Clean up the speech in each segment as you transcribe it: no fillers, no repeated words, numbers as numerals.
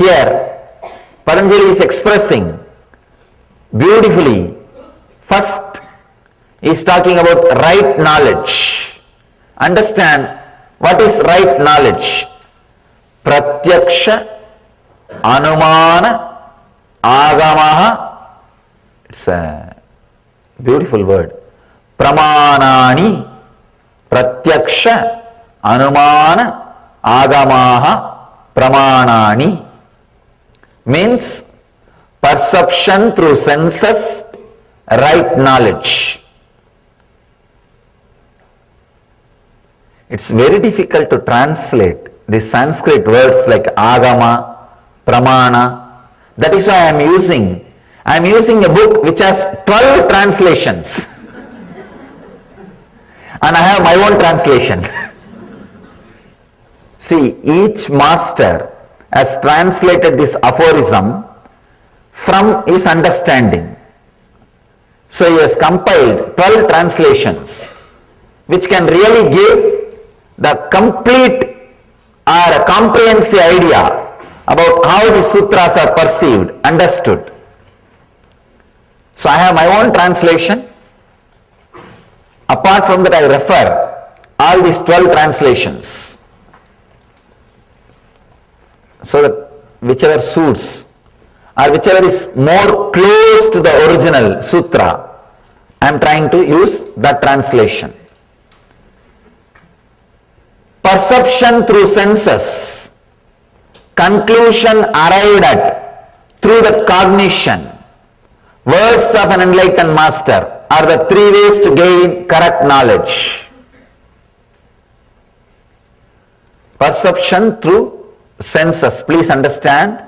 Here, Patanjali is expressing beautifully. First, he is talking about right knowledge. Understand what is right knowledge. Pratyaksha, Anumana, Agamaha. It's a beautiful word. Pramanani, Pratyaksha, Anumana, Agamaha, Pramanani. Means perception through senses, right knowledge. It's very difficult to translate these Sanskrit words like agama, pramana. That is why I am using a book which has 12 translations. And I have my own translation. See, each master has translated this aphorism from his understanding. So he has compiled 12 translations which can really give the complete or a comprehensive idea about how the sutras are perceived, understood. So I have my own translation. Apart from that, I refer all these 12 translations. So that whichever suits or whichever is more close to the original sutra, I am trying to use that translation. Perception through senses, conclusion arrived at through the cognition, words of an enlightened master are the three ways to gain correct knowledge. Perception through senses, please understand,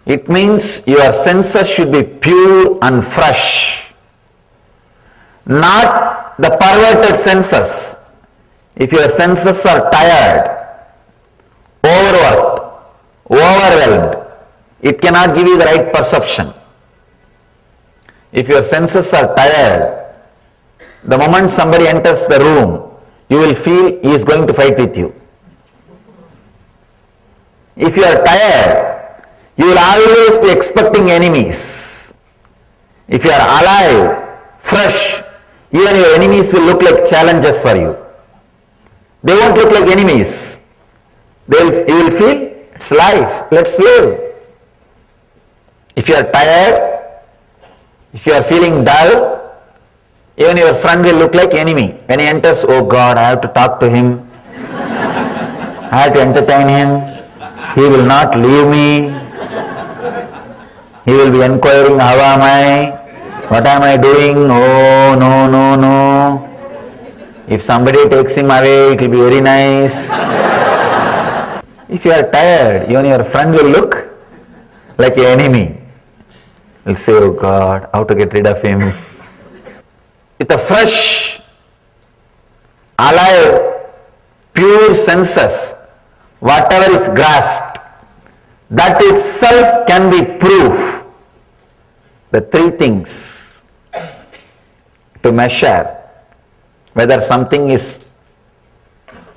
it means your senses should be pure and fresh, not the perverted senses. If your senses are tired, overworked, overwhelmed, it cannot give you the right perception. If your senses are tired, the moment somebody enters the room, you will feel he is going to fight with you. If you are tired, you will always be expecting enemies. If you are alive, fresh, even your enemies will look like challenges for you. They won't look like enemies. You will feel, it's life, let's live. If you are tired, if you are feeling dull, even your friend will look like enemy. When he enters, oh God, I have to talk to him. I have to entertain him. He will not leave me. He will be inquiring, how am I? What am I doing? Oh, no, no, no. If somebody takes him away, it will be very nice. If you are tired, even your friend will look like an enemy. Will say, oh God, how to get rid of him. With a fresh, alive, pure senses, whatever is grasped, that itself can be proof. The three things to measure whether something is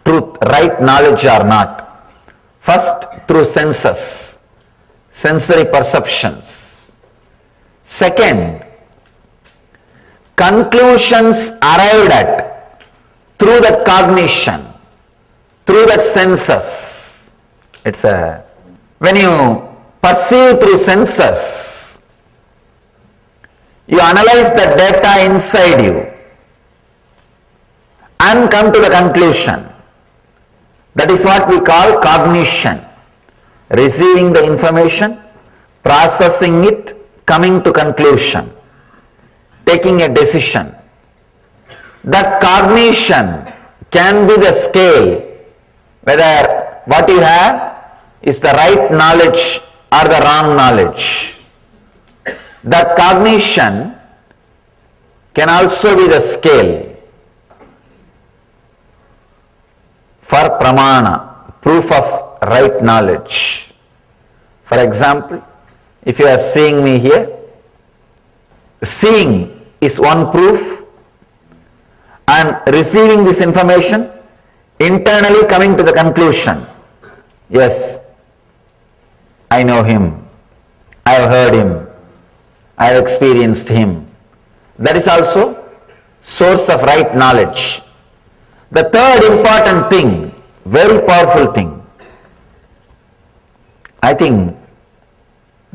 truth, right knowledge or not. First, through senses, sensory perceptions. Second, conclusions arrived at through that cognition, through that senses. When you perceive through senses, you analyze the data inside you and come to the conclusion. That is what we call cognition. Receiving the information, processing it, coming to conclusion, taking a decision. That cognition can be the scale whether what you have is the right knowledge or the wrong knowledge. That cognition can also be the scale for pramana, proof of right knowledge. For example, if you are seeing me here, seeing is one proof, and receiving this information, internally coming to the conclusion, yes, I know him, I have heard him, I have experienced him. That is also source of right knowledge. The third important thing, very powerful thing, I think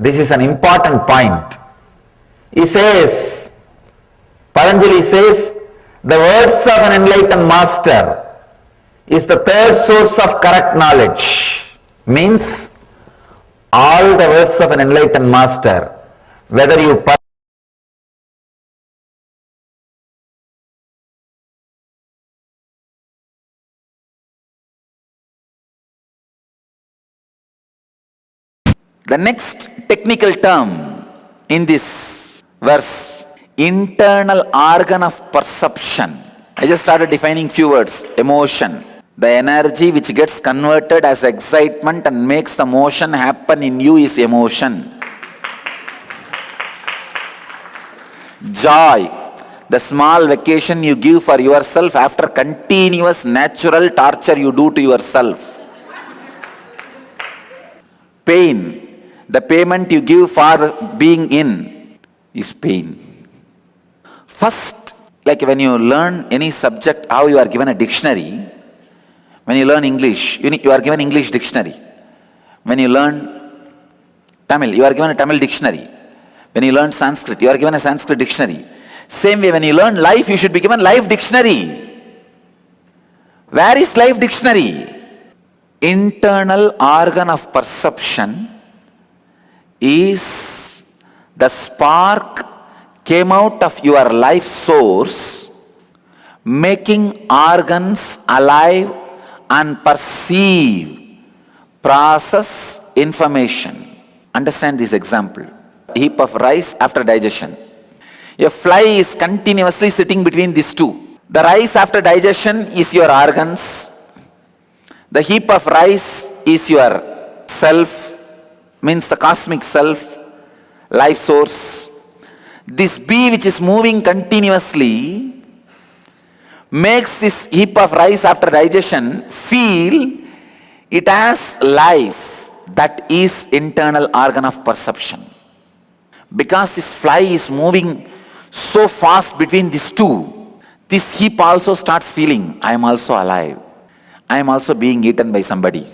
this is an important point. He says, Patanjali says, the words of an enlightened master is the third source of correct knowledge. Means, all the words of an enlightened master, whether you the next technical term in this verse, internal organ of perception. I just started defining few words. Emotion, the energy which gets converted as excitement and makes the motion happen in you is emotion. Joy, the small vacation you give for yourself after continuous natural torture you do to yourself. Pain, the payment you give for being in is pain. First, like when you learn any subject, how you are given a dictionary. When you learn English, you are given English dictionary. When you learn Tamil, you are given a Tamil dictionary. When you learn Sanskrit, you are given a Sanskrit dictionary. Same way, when you learn life, you should be given life dictionary. Where is life dictionary? Internal organ of perception is the spark came out of your life source, making organs alive and perceive, process information. Understand this example. A heap of rice after digestion. A fly is continuously sitting between these two. The rice after digestion is your organs. The heap of rice is your self, means the cosmic self, life source. This bee which is moving continuously makes this heap of rice after digestion feel it has life. That is internal organ of perception. Because this fly is moving so fast between these two, this heap also starts feeling, I am also alive. I am also being eaten by somebody.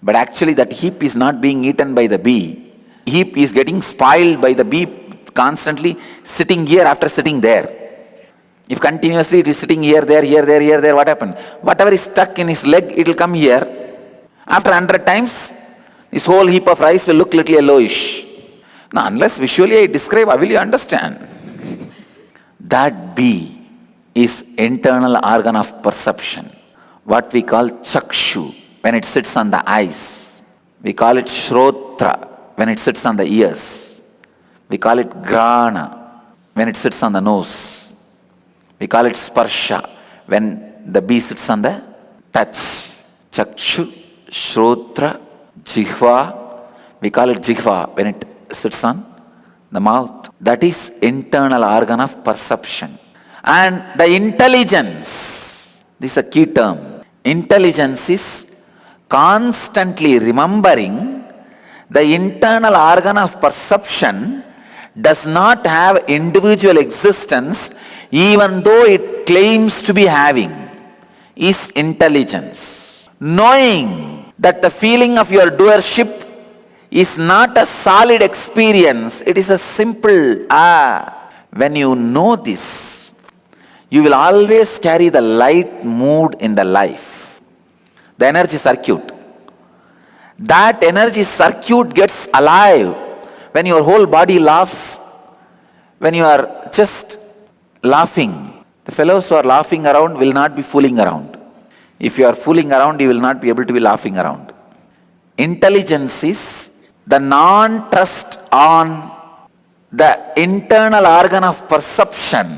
But actually that heap is not being eaten by the bee. Heap is getting spoiled by the bee constantly sitting here after sitting there. If continuously it is sitting here, there, what happened? Whatever is stuck in his leg, it will come here. After 100 times, this whole heap of rice will look little yellowish. Now, unless visually I describe, how will you understand? That bee is internal organ of perception. What we call chakshu, when it sits on the eyes. We call it shrotra, when it sits on the ears. We call it grana, when it sits on the nose. We call it sparsha, when the bee sits on the touch. Chakshu, shrotra, jihva. We call it jihva, when it sits on the mouth. That is internal organ of perception. And the intelligence, this is a key term. Intelligence is constantly remembering the internal organ of perception does not have individual existence even though it claims to be having, is intelligence. Knowing that the feeling of your doership is not a solid experience, it is a simple When you know this, you will always carry the light mood in the life. The energy circuit. That energy circuit gets alive when your whole body laughs, when you are just laughing. The fellows who are laughing around will not be fooling around. If you are fooling around, you will not be able to be laughing around. Intelligence is the non-trust on the internal organ of perception,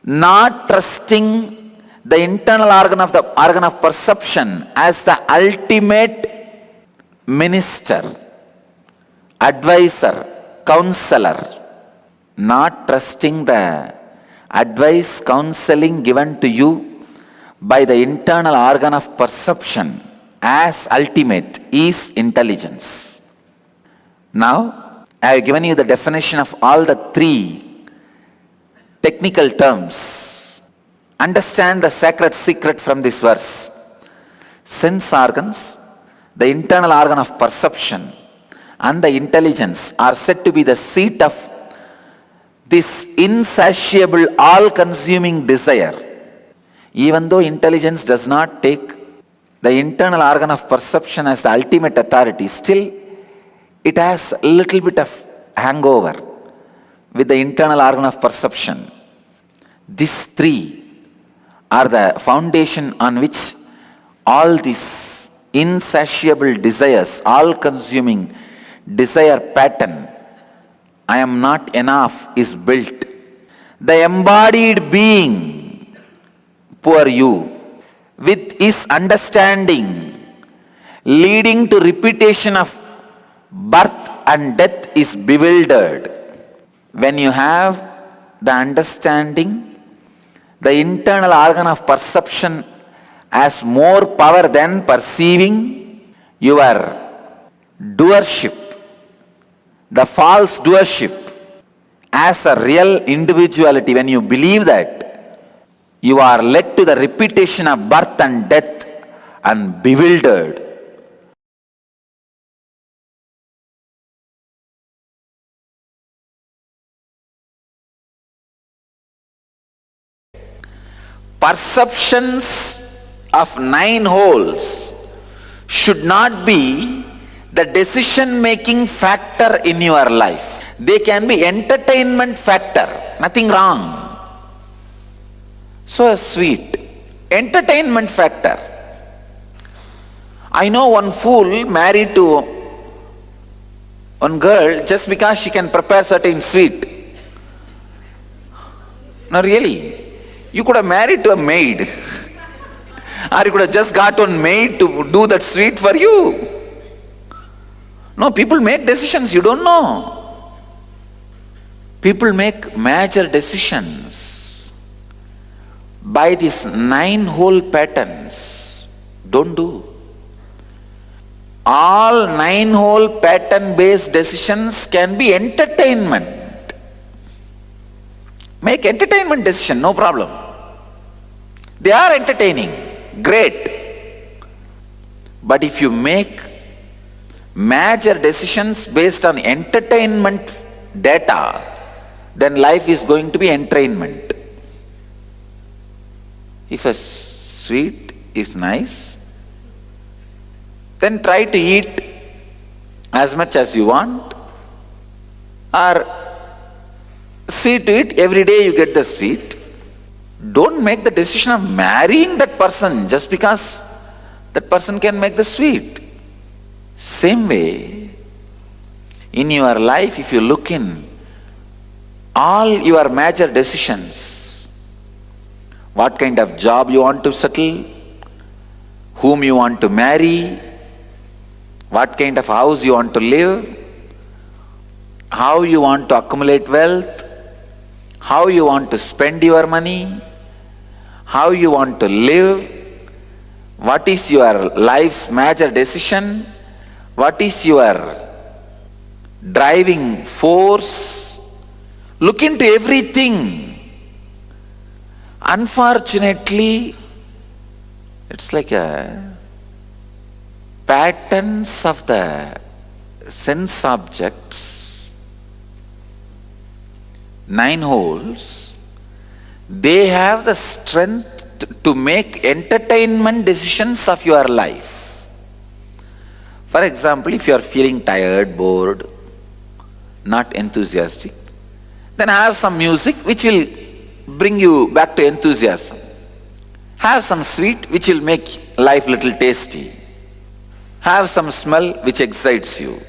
not trusting the internal organ of perception as the ultimate minister, advisor, counselor, not trusting the advice, counseling given to you by the internal organ of perception as ultimate is intelligence. Now, I have given you the definition of all the three technical terms. Understand the sacred secret from this verse. Sense organs, the internal organ of perception, and the intelligence are said to be the seat of this insatiable, all-consuming desire. Even though intelligence does not take the internal organ of perception as the ultimate authority, still it has a little bit of hangover with the internal organ of perception. These three are the foundation on which all these insatiable desires, all-consuming desire pattern, I am not enough, is built. The embodied being, poor you, with his understanding leading to repetition of birth and death, is bewildered. When you have the understanding, the internal organ of perception has more power than perceiving. Your doership, the false doership, as a real individuality, when you believe that, you are led to the repetition of birth and death and bewildered. Perceptions of 9 holes should not be the decision-making factor in your life. They can be entertainment factor, nothing wrong. So sweet, entertainment factor. I know one fool married to one girl just because she can prepare certain sweet. No, really. You could have married to a maid. Or you could have just got one maid to do that sweet for you. No, people make decisions you don't know. People make major decisions by these 9 hole patterns. Don't do. All 9 hole pattern based decisions can be entertainment. Make entertainment decision, no problem. They are entertaining, great. But if you make major decisions based on entertainment data, then life is going to be entrainment. If a sweet is nice, then try to eat as much as you want, or see to it every day you get the sweet. Don't make the decision of marrying that person just because that person can make the sweet. Same way, in your life, if you look in all your major decisions, what kind of job you want to settle, whom you want to marry, what kind of house you want to live, how you want to accumulate wealth, how you want to spend your money, how you want to live, what is your life's major decision, what is your driving force. Look into everything. Unfortunately, it's like a patterns of the sense objects, 9 holes, they have the strength to make entertainment decisions of your life. For example, if you are feeling tired, bored, not enthusiastic, then have some music which will bring you back to enthusiasm. Have some sweet which will make life little tasty. Have some smell which excites you.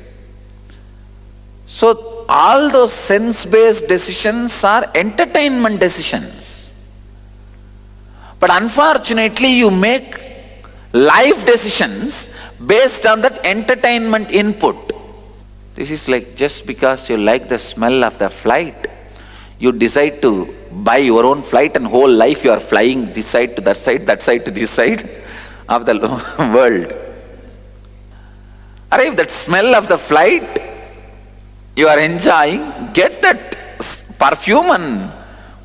So all those sense-based decisions are entertainment decisions. But unfortunately, you make life decisions based on that entertainment input. This is like just because you like the smell of the flight, you decide to buy your own flight, and whole life you are flying this side to that side to this side of the world. If that smell of the flight You are enjoying, get that perfume and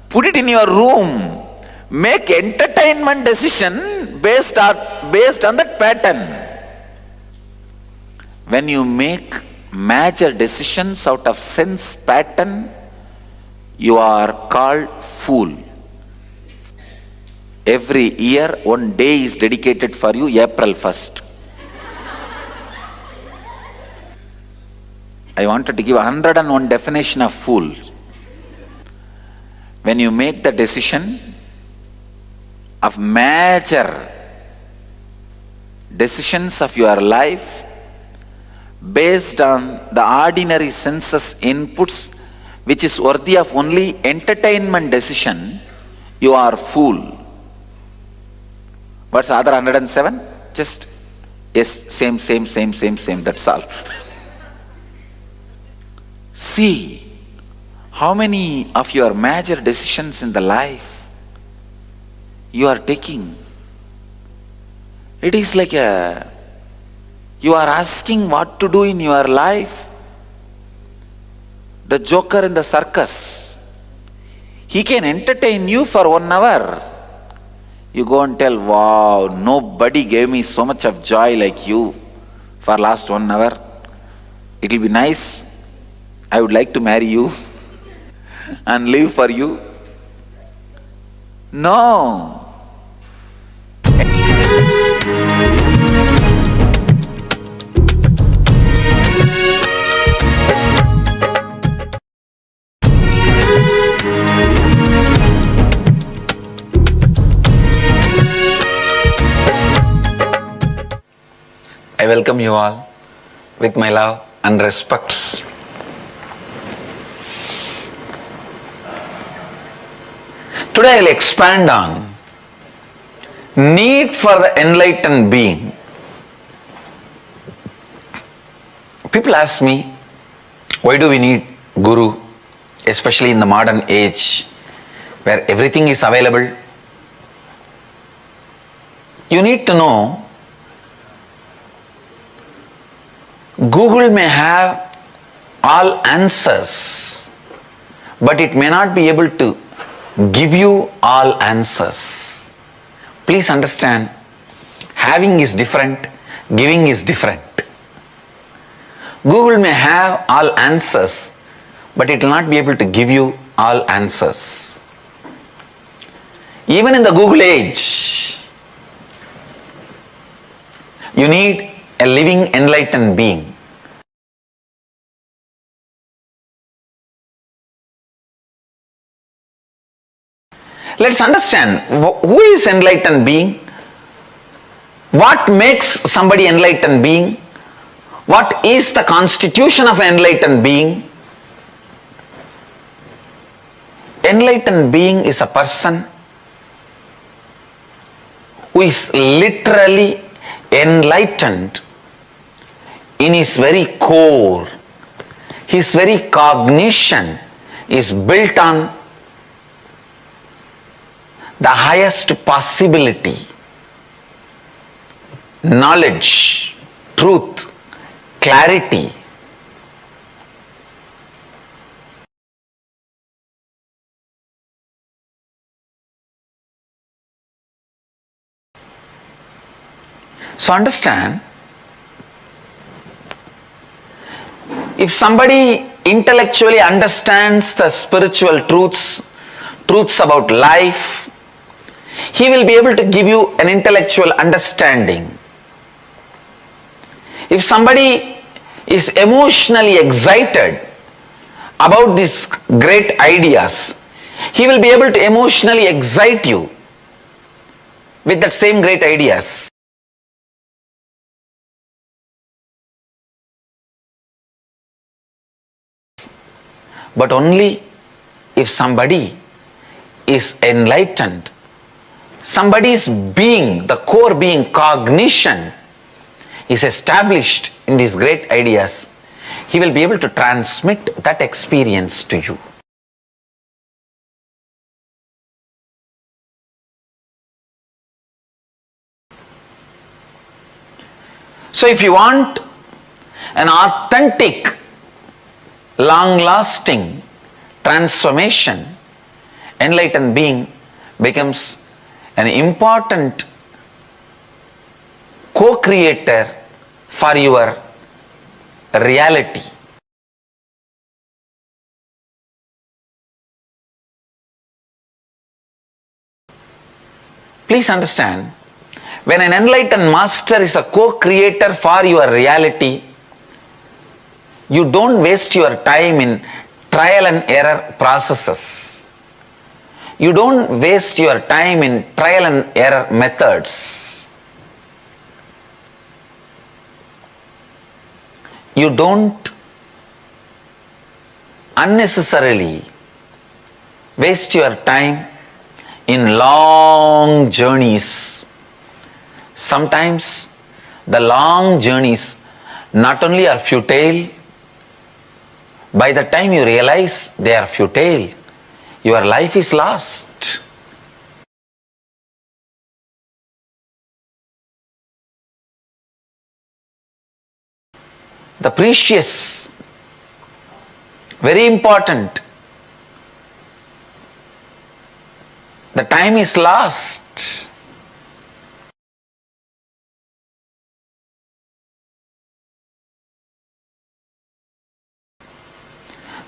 put it in your room. Make entertainment decision based on that pattern. When you make major decisions out of sense pattern, you are called fool. Every year, one day is dedicated for you, April 1st. I wanted to give 101 definition of fool. When you make the decision of major decisions of your life based on the ordinary senses inputs, which is worthy of only entertainment decision, you are fool. What's other 107? Just yes, same, that's all. See how many of your major decisions in the life you are taking. It is like you are asking what to do in your life. The joker in the circus, he can entertain you for 1 hour. You go and tell, wow, nobody gave me so much of joy like you for last 1 hour. It will be nice. I would like to marry you and live for you. No. I welcome you all with my love and respects. Today I will expand on need for the enlightened being. People ask me, why do we need Guru, especially in the modern age where everything is available? You need to know, Google may have all answers, but it may not be able to give you all answers. Please understand, having is different, giving is different. Google may have all answers, but it will not be able to give you all answers. Even in the Google age, you need a living enlightened being. Let's understand who is enlightened being, what makes somebody enlightened being, what is the constitution of an enlightened being. Enlightened being is a person who is literally enlightened in his very core. His very cognition is built on the highest possibility, knowledge, truth, clarity. So understand, if somebody intellectually understands the spiritual truths about life, he will be able to give you an intellectual understanding. If somebody is emotionally excited about these great ideas, he will be able to emotionally excite you with that same great ideas. But only if somebody is enlightened, somebody's being, the core being, cognition is established in these great ideas, he will be able to transmit that experience to you. So if you want an authentic long-lasting transformation, enlightened being becomes an important co-creator for your reality. Please understand, when an enlightened master is a co-creator for your reality, you don't waste your time in trial and error processes. You don't waste your time in trial and error methods. You don't unnecessarily waste your time in long journeys. Sometimes the long journeys not only are futile, by the time you realize they are futile, your life is lost. The precious, very important, the time is lost.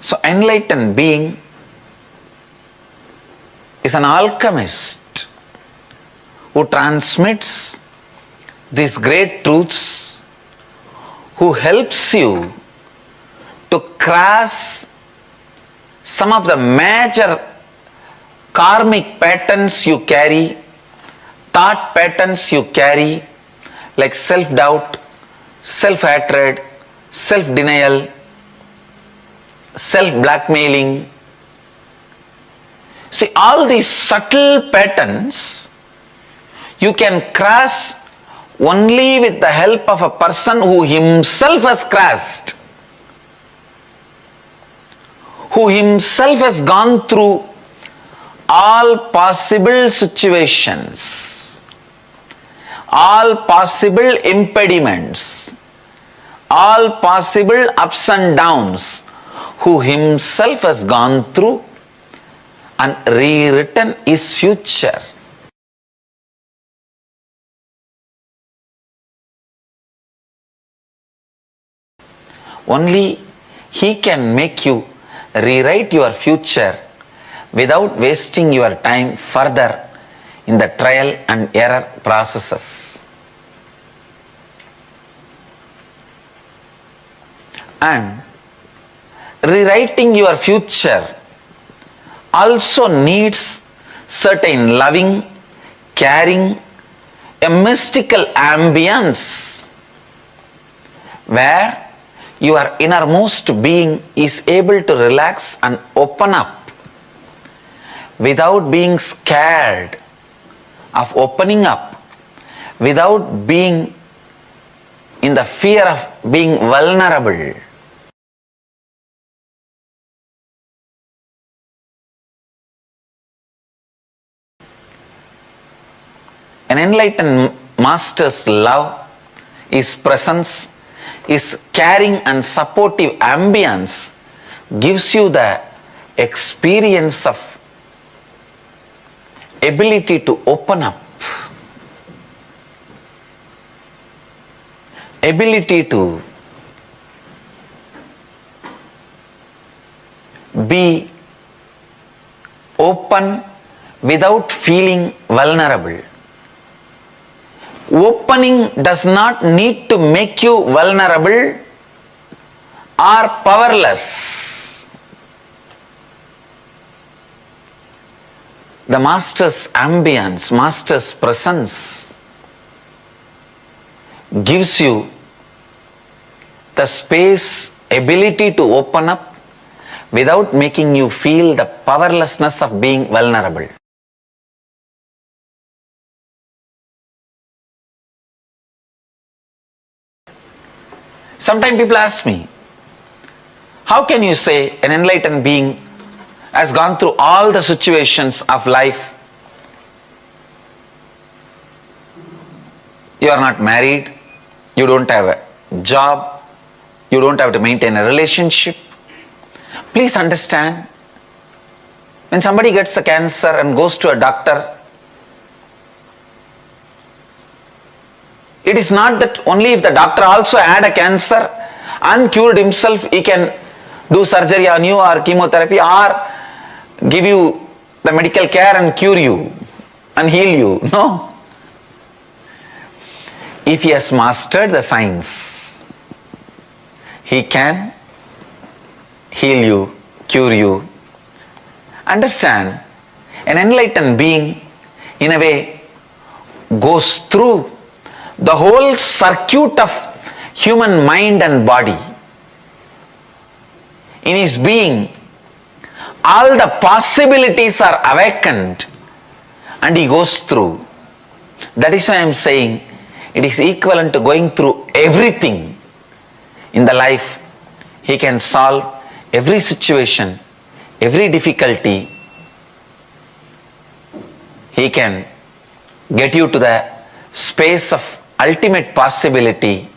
So enlightened being is an alchemist who transmits these great truths, who helps you to cross some of the major karmic patterns you carry, thought patterns you carry, like self-doubt, self-hatred, self-denial, self-blackmailing. See, all these subtle patterns you can cross only with the help of a person who himself has crossed, who himself has gone through all possible situations, all possible impediments, all possible ups and downs, who himself has gone through and rewritten his future. Only he can make you rewrite your future without wasting your time further in the trial and error processes. And rewriting your future also needs certain loving, caring, a mystical ambience where your innermost being is able to relax and open up without being scared of opening up, without being in the fear of being vulnerable. An enlightened master's love, his presence, his caring and supportive ambience gives you the experience of ability to open up, ability to be open without feeling vulnerable. Opening does not need to make you vulnerable or powerless. The master's ambience, master's presence gives you the space, ability to open up without making you feel the powerlessness of being vulnerable. Sometimes people ask me, how can you say an enlightened being has gone through all the situations of life? You are not married, you don't have a job, you don't have to maintain a relationship, Please understand, when somebody gets a cancer and goes to a doctor, it is not that only if the doctor also had a cancer and cured himself, he can do surgery on you or chemotherapy or give you the medical care and cure you and heal you. No. If he has mastered the science, he can heal you, cure you. Understand, an enlightened being in a way goes through the whole circuit of human mind and body. In his being, all the possibilities are awakened and he goes through. That is why I am saying it is equivalent to going through everything in the life. He can solve every situation, every difficulty. He can get you to the space of ultimate possibility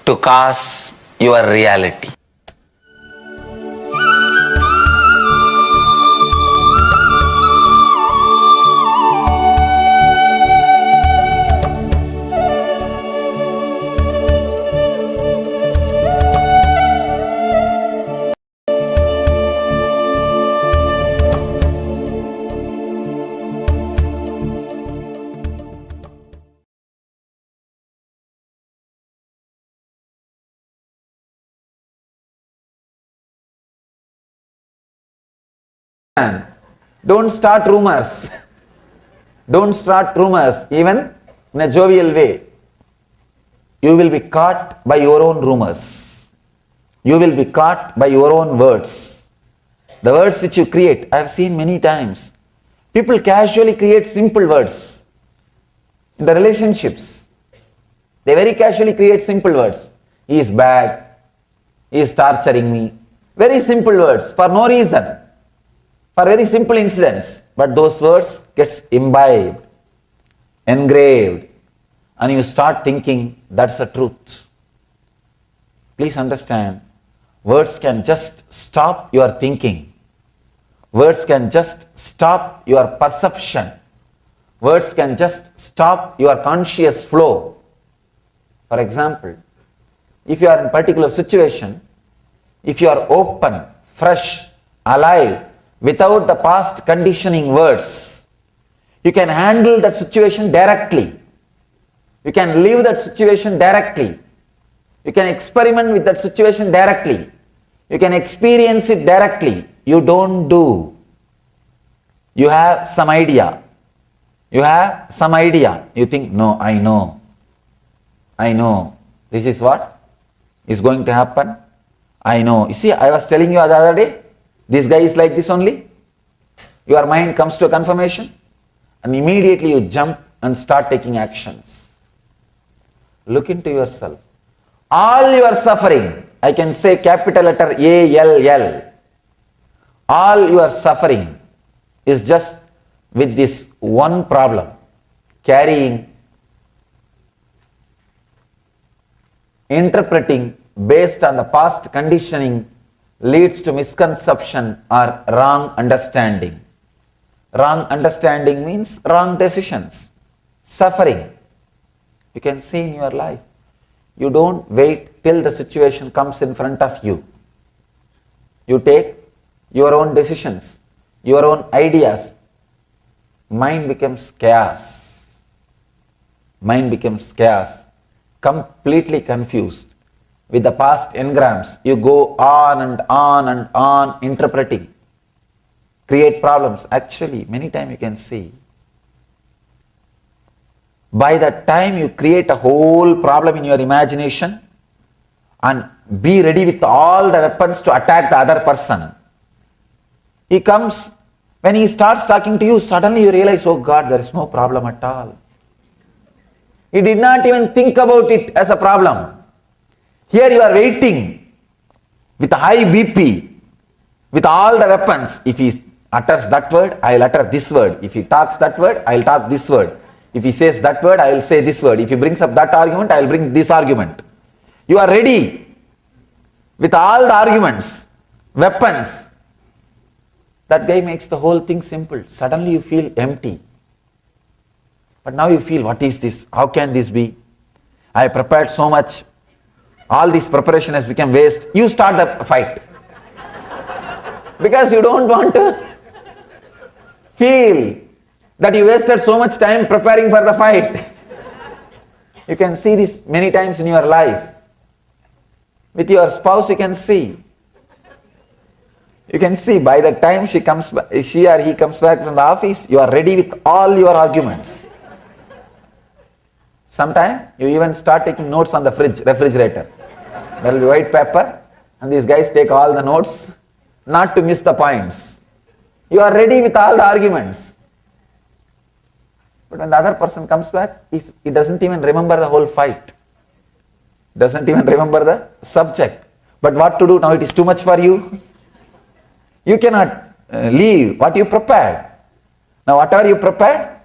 to cause your reality. Don't start rumors. Don't start rumors even in a jovial way. You will be caught by your own rumors. You will be caught by your own words. The words which you create, I have seen many times. People casually create simple words. In the relationships, they very casually create simple words. He is bad. He is torturing me. Very simple words for no reason. For very simple incidents, but those words gets imbibed, engraved, and you start thinking that's the truth. Please understand, words can just stop your thinking. Words can just stop your perception. Words can just stop your conscious flow. For example, if you are in a particular situation, if you are open, fresh, alive, without the past conditioning words, you can handle that situation directly. You can live that situation directly. You can experiment with that situation directly. You can experience it directly. You don't do. You have some idea. You have some idea. You think, no, I know. I know. This is what is going to happen. I know. You see, I was telling you the other day, this guy is like this only. Your mind comes to a confirmation and immediately you jump and start taking actions. Look into yourself. All your suffering, I can say capital letter ALL, all your suffering is just with this one problem, carrying, interpreting based on the past conditioning leads to misconception or wrong understanding. Wrong understanding means wrong decisions, suffering. You can see in your life. You don't wait till the situation comes in front of you. You take your own decisions, your own ideas. Mind becomes chaos. Mind becomes chaos, completely confused. With the past engrams, you go on and on and on interpreting, create problems. Actually, many times you can see, by the time you create a whole problem in your imagination and be ready with all the weapons to attack the other person, he comes, when he starts talking to you, suddenly you realize, oh God, there is no problem at all. He did not even think about it as a problem. Here you are waiting with a high BP, with all the weapons. If he utters that word, I will utter this word. If he talks that word, I will talk this word. If he says that word, I will say this word. If he brings up that argument, I will bring this argument. You are ready with all the arguments. weapons. That guy makes the whole thing simple. Suddenly you feel empty. But now you feel, what is this? How can this be? I prepared so much. All this preparation has become waste. You start the fight. Because you don't want to feel that you wasted so much time preparing for the fight. You can see this many times in your life. With your spouse you can see. You can see by the time she or he comes back from the office, you are ready with all your arguments. Sometimes you even start taking notes on the refrigerator. There will be white paper and these guys take all the notes not to miss the points. You are ready with all the arguments. But when the other person comes back, he doesn't even remember the whole fight. Doesn't even remember the subject. But what to do now? It is too much for you. You cannot leave what you prepared. Now whatever you prepared,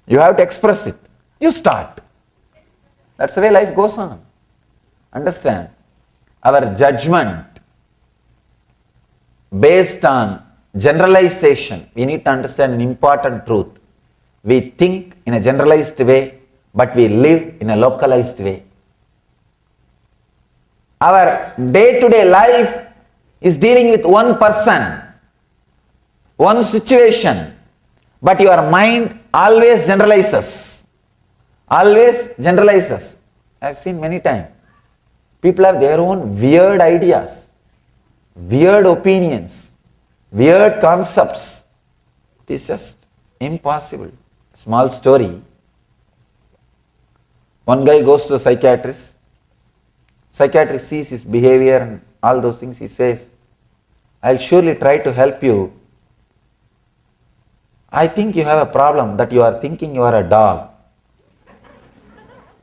you have to express it. You start. That's the way life goes on. Understand? Our judgment based on generalization, we need to understand an important truth. We think in a generalized way, but we live in a localized way. Our day-to-day life is dealing with one person, one situation, but your mind always generalizes. Always generalizes. I have seen many times. People have their own weird ideas, weird opinions, weird concepts. It is just impossible. Small story. One guy goes to a psychiatrist. Psychiatrist sees his behavior and all those things. He says, I'll surely try to help you. I think you have a problem that you are thinking you are a dog.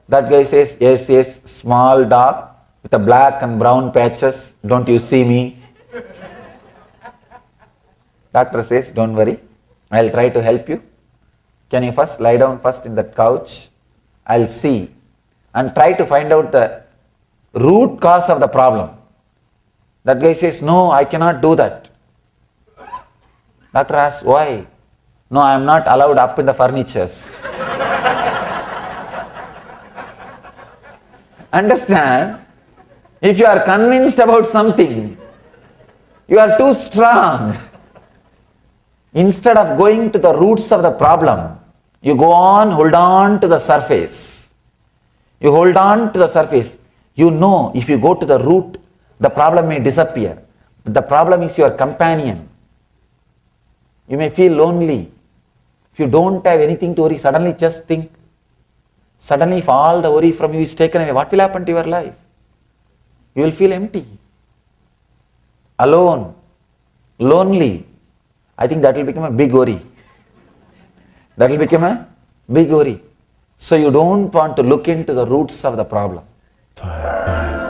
That guy says, yes, small dog with a black and brown patches. Don't you see me? Doctor says, don't worry. I'll try to help you. Can you first lie down first in that couch? I'll see and try to find out the root cause of the problem. That guy says, no, I cannot do that. Doctor asks, why? No, I am not allowed up in the furnitures. Understand? If you are convinced about something, you are too strong. Instead of going to the roots of the problem, you hold on to the surface. You hold on to the surface. You know, if you go to the root, the problem may disappear. But the problem is your companion. You may feel lonely. If you don't have anything to worry, suddenly just think. Suddenly if all the worry from you is taken away, what will happen to your life? You will feel empty. Alone. Lonely. I think that will become a big worry. That will become a big worry. So you don't want to look into the roots of the problem. Fire.